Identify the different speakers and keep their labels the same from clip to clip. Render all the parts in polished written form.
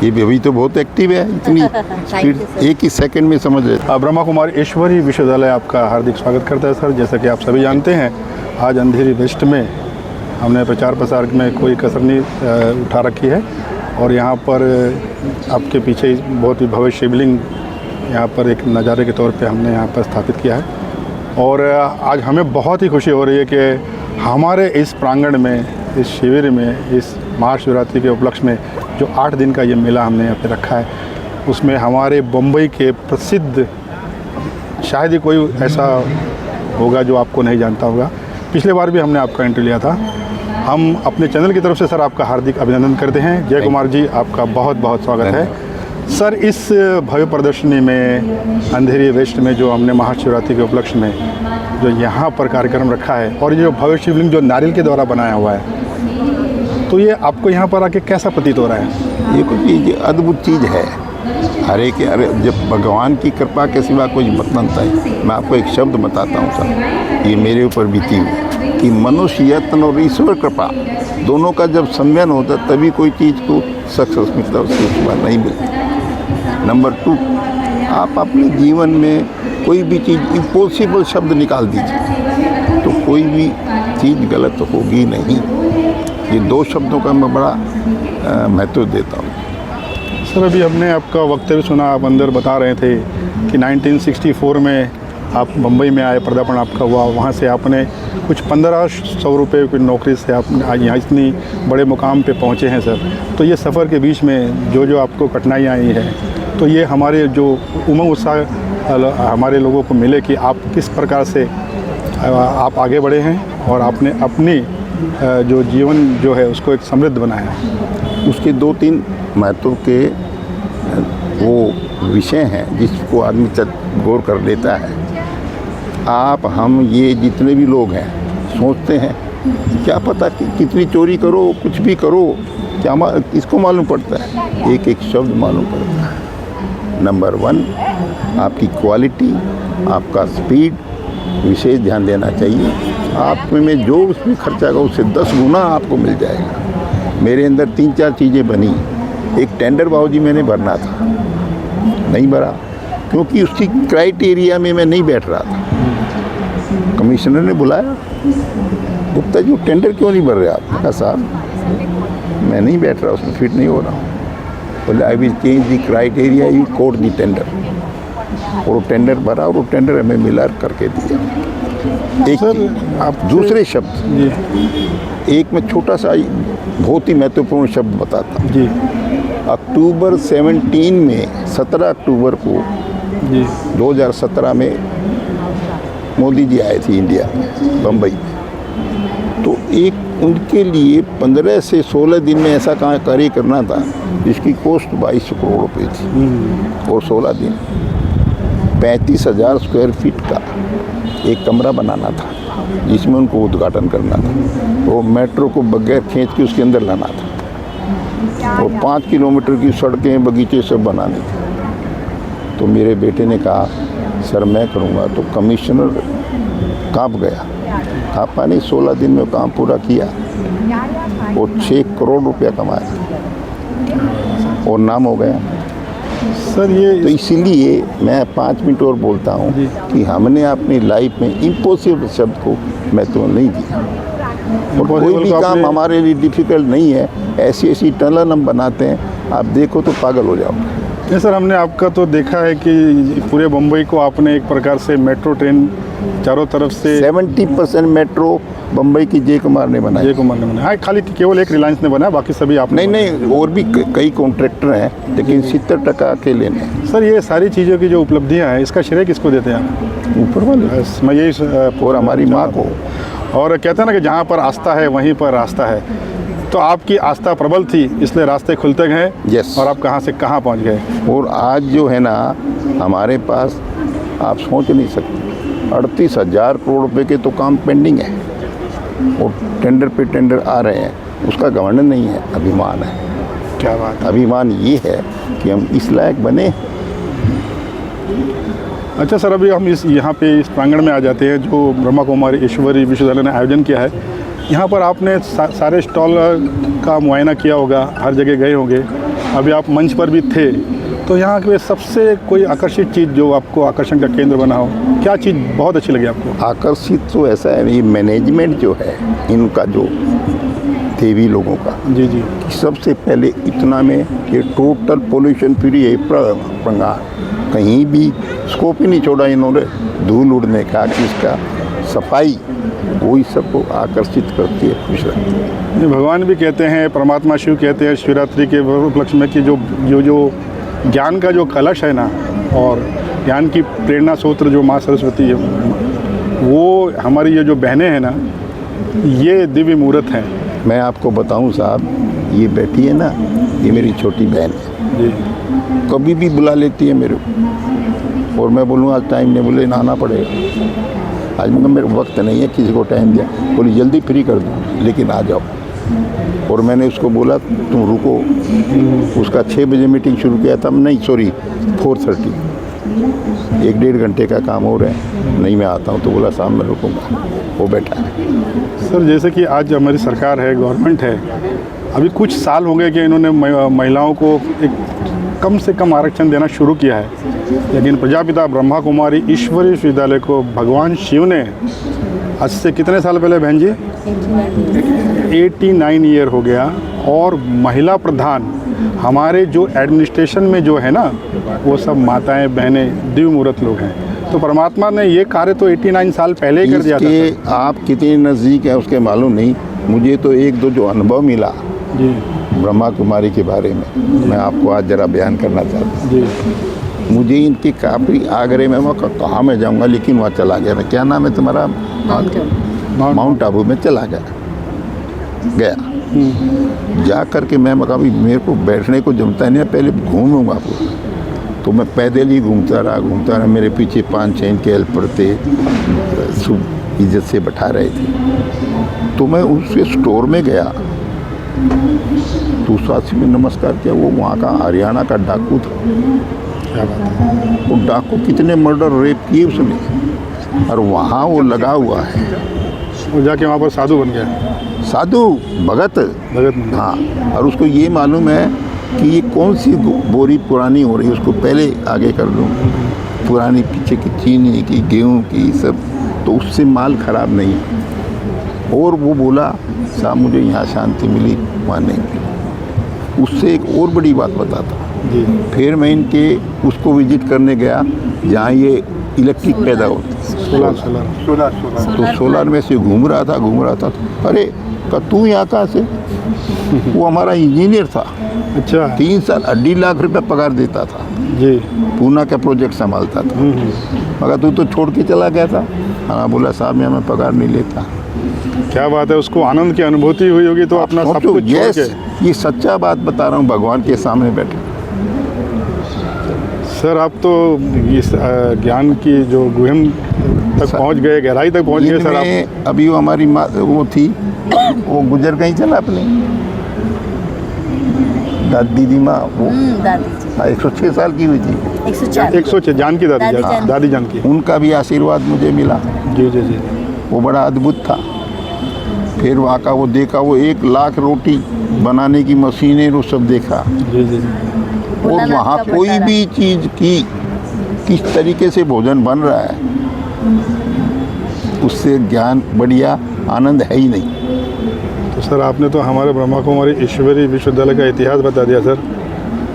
Speaker 1: ये भी अभी तो बहुत एक्टिव है, इतनी स्पीड एक ही सेकंड में समझ लेता।
Speaker 2: ब्रह्मा कुमारी ईश्वरी विश्वविद्यालय आपका हार्दिक स्वागत करता है सर। जैसा कि आप सभी जानते हैं, आज अंधेरी वेस्ट में हमने प्रचार प्रसार में कोई कसर नहीं उठा रखी है और यहाँ पर आपके पीछे बहुत ही भव्य शिवलिंग यहाँ पर एक नज़ारे के तौर पे हमने यहाँ पर स्थापित किया है। और आज हमें बहुत ही खुशी हो रही है कि हमारे इस प्रांगण में, इस शिविर में, इस महाशिवरात्रि के उपलक्ष्य में जो 8 दिन का ये मेला हमने यहाँ पे रखा है, उसमें हमारे बम्बई के प्रसिद्ध, शायद ही कोई ऐसा होगा जो आपको नहीं जानता होगा। पिछले बार भी हमने आपका इंटरव्यू लिया था। हम अपने चैनल की तरफ से सर आपका हार्दिक अभिनंदन करते हैं। जय कुमार जी, आपका बहुत बहुत स्वागत है सर। इस भव्य प्रदर्शनी में अंधेरी वेस्ट में जो हमने महाशिवरात्रि के उपलक्ष्य में जो यहाँ पर कार्यक्रम रखा है और ये जो भव्य शिवलिंग जो नारियल के द्वारा बनाया हुआ है, तो ये आपको यहाँ पर आके कैसा प्रतीत हो रहा है?
Speaker 1: ये कुछ चीज़ अद्भुत चीज़ है। अरे जब भगवान की कृपा के सिवा कुछ मत बनता है। मैं आपको एक शब्द बताता हूँ सर, ये मेरे ऊपर बीती हुई कि मनुष्य यत्न और ईश्वर कृपा दोनों का जब सम्मेलन होता है तभी कोई चीज़ को सक्सेस मिलता है, उसके बाद नहीं मिलता। नंबर 2, आप अपने जीवन में कोई भी चीज़ इम्पॉसिबल शब्द निकाल दीजिए तो कोई भी चीज़ गलत होगी नहीं। ये 2 शब्दों का मैं बड़ा महत्व देता हूँ
Speaker 2: सर। अभी हमने आपका वक्तव्य सुना, आप अंदर बता रहे थे कि 1964 में आप मुंबई में आए, पदार्पण आपका हुआ, वहाँ से आपने कुछ 1500 रुपये की नौकरी से आप यहाँ इतनी बड़े मुकाम पे पहुँचे हैं सर। तो ये सफ़र के बीच में जो आपको कठिनाइयाँ आई हैं, तो ये हमारे जो उमंग उत्साह हमारे लोगों को मिले कि आप किस प्रकार से आप आगे बढ़े हैं और आपने अपनी जो जीवन जो है उसको एक समृद्ध बनाया है।
Speaker 1: उसके 2-3 महत्व के वो विषय हैं जिसको आदमी गौर कर लेता है। आप हम ये जितने भी लोग हैं सोचते हैं क्या पता कि कितनी चोरी करो, कुछ भी करो, क्या इसको मालूम पड़ता है, एक एक शब्द मालूम पड़ता है। नंबर 1, आपकी क्वालिटी, आपका स्पीड, विशेष ध्यान देना चाहिए। आप में जो उसमें खर्चा होगा उससे 10 गुना आपको मिल जाएगा। मेरे अंदर 3-4 चीज़ें बनी। एक टेंडर बाबूजी मैंने भरना था, नहीं भरा क्योंकि उसकी क्राइटेरिया में मैं नहीं बैठ रहा था। कमिश्नर ने बुलाया, गुप्ता जी टेंडर क्यों नहीं भर रहे आप? कहा साहब मैं नहीं बैठ रहा, उसमें फिट नहीं हो रहा हूँ। बोले I will change the criteria, you code the tender. और वो टेंडर भरा और वो टेंडर हमें मिला करके दिया। एक आप दूसरे शब्द, एक मैं छोटा सा बहुत ही महत्वपूर्ण शब्द बताता हूँ जी। अक्टूबर 17 में 17 अक्टूबर को जी 2017 में मोदी जी आए थे इंडिया बम्बई। तो एक उनके लिए 15 से 16 दिन में ऐसा कार्य करना था जिसकी कॉस्ट 2200 करोड़ रुपये थी। और 16 दिन 35,000 स्क्वायर फीट का एक कमरा बनाना था जिसमें उनको उद्घाटन करना था। वो मेट्रो को बगैर खींच के उसके अंदर लाना था और 5 किलोमीटर की सड़कें, बगीचे सब बनाने थे। तो मेरे बेटे ने कहा सर मैं करूँगा। तो कमिश्नर काँप गया, काँपा नहीं, 16 दिन में काम पूरा किया और 6 करोड़ रुपया कमाया और नाम हो गया
Speaker 2: सर। ये
Speaker 1: तो इसीलिए मैं 5 मिनट और बोलता हूँ कि हमने अपनी लाइफ में इम्पॉसिबल शब्द को महत्व नहीं दिया। और कोई भी काम हमारे लिए डिफ़िकल्ट नहीं है। ऐसी टनल हम बनाते हैं, आप देखो तो पागल हो जाओगे।
Speaker 2: नहीं सर, हमने आपका तो देखा है कि पूरे मुंबई को आपने एक प्रकार से मेट्रो ट्रेन चारों तरफ से
Speaker 1: 70% मेट्रो बम्बई की जय कुमार ने बनाया।
Speaker 2: जय कुमार ने बनाया। हाँ, खाली केवल एक रिलायंस ने बनाया, बाकी सभी आप
Speaker 1: नहीं, और भी कई कॉन्ट्रैक्टर हैं, लेकिन 70% अकेले ने।
Speaker 2: सर ये सारी चीज़ों की जो उपलब्धियाँ हैं, इसका श्रेय किसको देते हैं आप?
Speaker 1: ऊपर वाले।
Speaker 2: मैं यही
Speaker 1: और हमारी माँ को।
Speaker 2: और कहते हैं ना कि जहाँ पर आस्था है वहीं पर रास्ता है। तो आपकी आस्था प्रबल थी, इसलिए रास्ते खुलते गए।
Speaker 1: यस।
Speaker 2: और आप कहाँ से कहाँ पहुँच गए।
Speaker 1: और आज जो है ना हमारे पास, आप सोच नहीं सकते, 38,000 करोड़ रुपए के तो काम पेंडिंग है और टेंडर पे टेंडर आ रहे हैं। उसका घमंड नहीं है, अभिमान है।
Speaker 2: क्या बात है।
Speaker 1: अभिमान ये है कि हम इस लायक बने।
Speaker 2: अच्छा सर, अभी हम यहाँ पे इस प्रांगण में आ जाते हैं जो ब्रह्मा कुमारी ईश्वरी विश्वविद्यालय ने आयोजन किया है। यहाँ पर आपने सारे स्टॉल का मुआयना किया होगा, हर जगह गए होंगे। अभी आप मंच पर भी थे, तो यहाँ के सबसे कोई आकर्षित चीज़ जो आपको आकर्षण का केंद्र बना हो, क्या चीज़ बहुत अच्छी लगी आपको?
Speaker 1: आकर्षित तो ऐसा है, ये मैनेजमेंट जो है इनका, जो देवी लोगों का,
Speaker 2: जी जी
Speaker 1: सबसे पहले इतना में कि टोटल पोल्यूशन फ्री है पंगार, कहीं भी स्कोप ही नहीं छोड़ा इन्होंने धूल उड़ने का, किसका सफाई, वही सबको आकर्षित करती है, खुश रखती है।
Speaker 2: ये भगवान भी कहते हैं, परमात्मा शिव कहते हैं शिवरात्रि के उपलक्ष्य में कि जो ज्ञान का जो कलश है ना, और ज्ञान की प्रेरणा सूत्र जो माँ सरस्वती है, वो हमारी ये जो बहनें हैं ना, ये दिव्य मूर्त हैं।
Speaker 1: मैं आपको बताऊं साहब, ये बैठी है ना, ये मेरी छोटी बहन है
Speaker 2: जी
Speaker 1: कभी भी बुला लेती है मेरे को, और मैं बोलूँ आज टाइम नहीं, बोले नहाना पड़ेगा आज, मगर मेरे वक्त नहीं है, किसी को टाइम दिया, बोली जल्दी फ्री कर दूँ लेकिन आ जाओ। और मैंने उसको बोला तुम रुको, उसका 6 बजे मीटिंग शुरू किया था, नहीं सॉरी 4:30, 1-1.5 घंटे का काम हो रहा है, नहीं मैं आता हूँ, तो बोला साहब मैं रुकूँगा, वो बैठा है।
Speaker 2: सर, जैसे कि आज हमारी सरकार है, गवर्नमेंट है, अभी कुछ साल हो गए कि इन्होंने महिलाओं को एक कम से कम आरक्षण देना शुरू किया है, लेकिन प्रजापिता ब्रह्मा कुमारी ईश्वरीय विश्वविद्यालय को भगवान शिव ने आज से कितने साल पहले बहन जी 89 ईयर हो गया, और महिला प्रधान हमारे जो एडमिनिस्ट्रेशन में जो है ना, वो सब माताएं बहनें दिव्य मूर्त लोग हैं। तो परमात्मा ने ये कार्य तो 89 साल पहले ही कर दिया था।
Speaker 1: इसके आप कितने नज़दीक हैं उसके मालूम नहीं, मुझे तो 1-2 जो अनुभव मिला
Speaker 2: जी
Speaker 1: ब्रह्मा कुमारी के बारे में, मैं आपको आज ज़रा बयान करना चाहता हूँ।
Speaker 2: जी
Speaker 1: मुझे इनकी काफ़ी आगरे में, मैं कहाँ मैं जाऊँगा, लेकिन वहाँ चला गया मैं, क्या नाम है तुम्हारा, माउंट आबू में चला गया जा करके मैं कभी मेरे को बैठने को जमता नहीं है, पहले घूमूंगा पूरा, तो मैं पैदल ही घूमता रहा, मेरे पीछे 5-6 इनके हेल्पर थे, इज्जत से बैठा रहे थे। तो मैं उसके स्टोर में गया, तो उस आदमी ने नमस्कार किया, वो वहाँ का हरियाणा का डाकू था।
Speaker 2: क्या बात है।
Speaker 1: वो डाकू कितने मर्डर रेप किए उसने, और वहाँ वो लगा हुआ है,
Speaker 2: वो जाके वहाँ पर साधु बन गया,
Speaker 1: साधु भगत
Speaker 2: भगत बन गया।
Speaker 1: हाँ, और उसको ये मालूम है कि ये कौन सी बोरी पुरानी हो रही है, उसको पहले आगे कर दूँ, पुरानी पीछे की चीनी की, गेहूं की, सब, तो उससे माल खराब नहीं। और वो बोला साहब मुझे यहाँ शांति मिली, वहाँ नहीं मिली। उससे एक और बड़ी बात बताता,
Speaker 2: जी
Speaker 1: फिर मैं इनके उसको विजिट करने गया जहाँ ये इलेक्ट्रिक पैदा होती है,
Speaker 2: सोलर
Speaker 1: तो सोलर में से घूम रहा था, अरे तू यहाँ कहाँ से, वो हमारा इंजीनियर था,
Speaker 2: अच्छा
Speaker 1: 3 साल 2.5 लाख रुपए पगार देता था,
Speaker 2: जी
Speaker 1: पूना का प्रोजेक्ट संभालता था, मगर तू तो छोड़ के चला गया था। हाँ, बोला साहब यहाँ मैं पगार नहीं लेता।
Speaker 2: क्या बात है, उसको आनंद की अनुभूति हुई होगी, तो अपना सब
Speaker 1: सोचो,
Speaker 2: कुछ छोड़
Speaker 1: यस,
Speaker 2: के।
Speaker 1: ये सच्चा बात बता रहा हूँ, भगवान के सामने बैठे।
Speaker 2: सर, आप तो इस ज्ञान की जो गुहम तक पहुंच गए, गहराई तक पहुंच गए सर आप।
Speaker 1: इनमें अभी वो हमारी माँ वो थी, वो गुजर गई चला अपनी दीदी माँ, वो
Speaker 3: दादी
Speaker 1: 106 साल की हुई थी,
Speaker 3: 104
Speaker 2: 106 जान की दादी जान की।
Speaker 1: उनका भी आशीर्वाद मुझे मिला,
Speaker 2: जी जी जी।
Speaker 1: वो बड़ा अद्भुत था। फिर वहाँ का वो देखा, वो 1 लाख रोटी बनाने की मशीनें, वो सब देखा,
Speaker 2: जी जी जी।
Speaker 1: और वहाँ कोई भी चीज़ की किस तरीके से भोजन बन रहा है, उससे ज्ञान बढ़िया आनंद है ही नहीं।
Speaker 2: तो सर, आपने तो हमारे ब्रह्मा कुमारी ईश्वरीय विश्वविद्यालय का इतिहास बता दिया सर।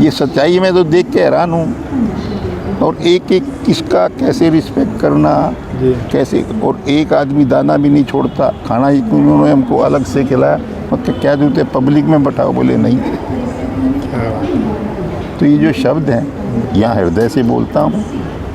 Speaker 1: ये सच्चाई में तो देख के हैरान हूँ, और एक एक किसका कैसे रिस्पेक्ट करना,
Speaker 2: जी
Speaker 1: कैसे, और एक आदमी दाना भी नहीं छोड़ता, खाना ही उन्होंने हमको अलग से खिलाया, मतलब क्या जूते पब्लिक में बैठाओ, बोले नहीं।
Speaker 2: क्या बात है।
Speaker 1: तो ये जो शब्द हैं, यहाँ हृदय से बोलता हूँ,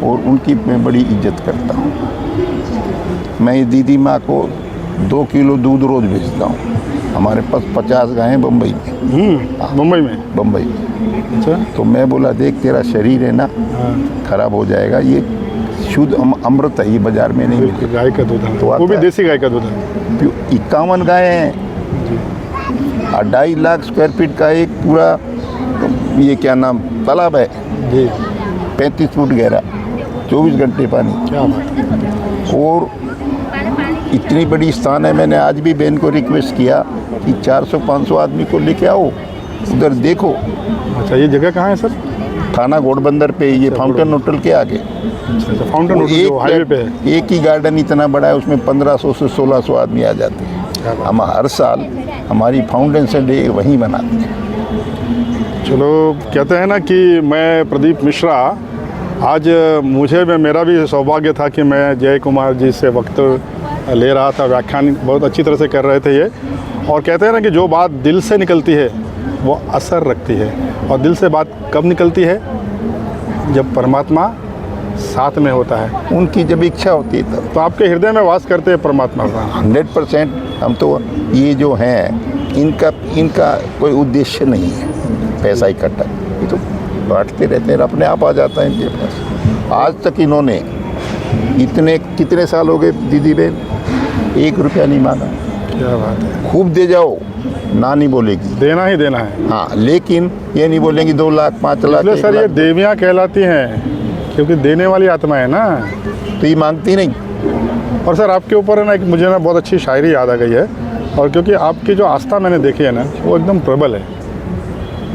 Speaker 1: और उनकी मैं बड़ी इज्जत करता हूँ। मैं ये दीदी माँ को 2 किलो दूध रोज़ भेजता हूँ। हमारे पास 50 गायें हैं बम्बई में।
Speaker 2: मुंबई में?
Speaker 1: बम्बई में।
Speaker 2: अच्छा।
Speaker 1: तो मैं बोला देख तेरा शरीर है ना,
Speaker 2: हाँ,
Speaker 1: खराब हो जाएगा, ये शुद्ध अमृत है, ये बाजार में नहीं मिलता।
Speaker 2: गाय का दूध है,
Speaker 1: तो
Speaker 2: वो भी
Speaker 1: आता है।
Speaker 2: देसी गाय का दूध है।
Speaker 1: 51 गायें हैं, 2.5 लाख स्क्वायर फीट का एक पूरा, ये क्या नाम, तालाब है,
Speaker 2: जी।
Speaker 1: 35 फुट गहरा, 24 घंटे पानी।
Speaker 2: क्या बात है।
Speaker 1: और इतनी बड़ी स्थान है, मैंने आज भी बहन को रिक्वेस्ट किया कि 400-500 आदमी को लेके आओ, उधर देखो,
Speaker 2: अच्छा, ये जगह कहाँ है सर?
Speaker 1: थाना घोड़बंदर पे, ये फाउंटेन होटल के आगे।
Speaker 2: अच्छा, फाउंटेन होटल जो हाईवे पे है।
Speaker 1: एक ही गार्डन इतना बड़ा है, उसमें 1500 से 1600 आदमी आ जाते हैं। हम हर साल हमारी फाउंडेशन डे वहीं मनाते हैं।
Speaker 2: चलो, कहते हैं ना कि मैं प्रदीप मिश्रा, आज मेरा भी सौभाग्य था कि मैं जय कुमार जी से वक्त ले रहा था, व्याख्यान बहुत अच्छी तरह से कर रहे थे ये। और कहते हैं ना कि जो बात दिल से निकलती है वो असर रखती है, और दिल से बात कब निकलती है? जब परमात्मा साथ में होता है,
Speaker 1: उनकी जब इच्छा होती है तब।
Speaker 2: तो आपके हृदय में वास करते हैं परमात्मा का।
Speaker 1: 100% हम तो, ये जो हैं इनका कोई उद्देश्य नहीं है पैसा इकट्ठा, ये तो बांटते रहते हैं, अपने आप आ जाता है इनके पास। आज तक इन्होंने कितने साल हो गए दीदी बहन, 1 रुपया नहीं मांगा।
Speaker 2: क्या बात है।
Speaker 1: खूब दे जाओ, ना नहीं बोलेगी,
Speaker 2: देना ही देना है।
Speaker 1: हाँ, लेकिन ये नहीं बोलेंगी 2 लाख 5 लाख।
Speaker 2: इसलिए
Speaker 1: 1
Speaker 2: सर ये
Speaker 1: लाख।
Speaker 2: देवियाँ कहलाती हैं, क्योंकि देने वाली आत्मा है ना।
Speaker 1: तो ये मांगती नहीं।
Speaker 2: और सर आपके ऊपर है ना, एक मुझे ना बहुत अच्छी शायरी याद आ गई है, और क्योंकि आपकी जो आस्था मैंने देखी है ना, वो एकदम प्रबल है।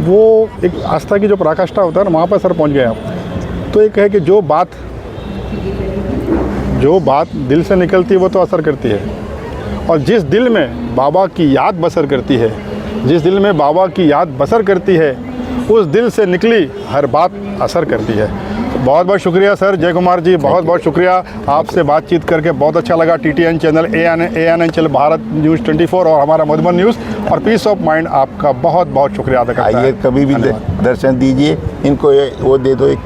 Speaker 2: वो एक आस्था की जो पराकाष्ठा होता है ना, वहाँ पर सर पहुँच गए आप। तो एक है कि जो बात दिल से निकलती है वो तो असर करती है, और जिस दिल में बाबा की याद बसर करती है, जिस दिल में बाबा की याद बसर करती है, उस दिल से निकली हर बात असर करती है। बहुत बहुत शुक्रिया सर जय कुमार जी, बहुत बहुत शुक्रिया। आपसे बातचीत करके बहुत अच्छा लगा। TTN channel, ANN channel, Bharat news 24 और हमारा मधुबन न्यूज़ और पीस ऑफ माइंड, आपका बहुत बहुत शुक्रिया अदा करता है।
Speaker 1: आइए, कभी भी दर्शन दीजिए। इनको वो दे दो, एक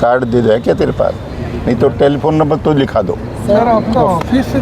Speaker 1: कार्ड दे दो, है क्या तेरे पास? नहीं तो टेलीफोन नंबर तो लिखा दो।
Speaker 3: सर आपका ऑफिस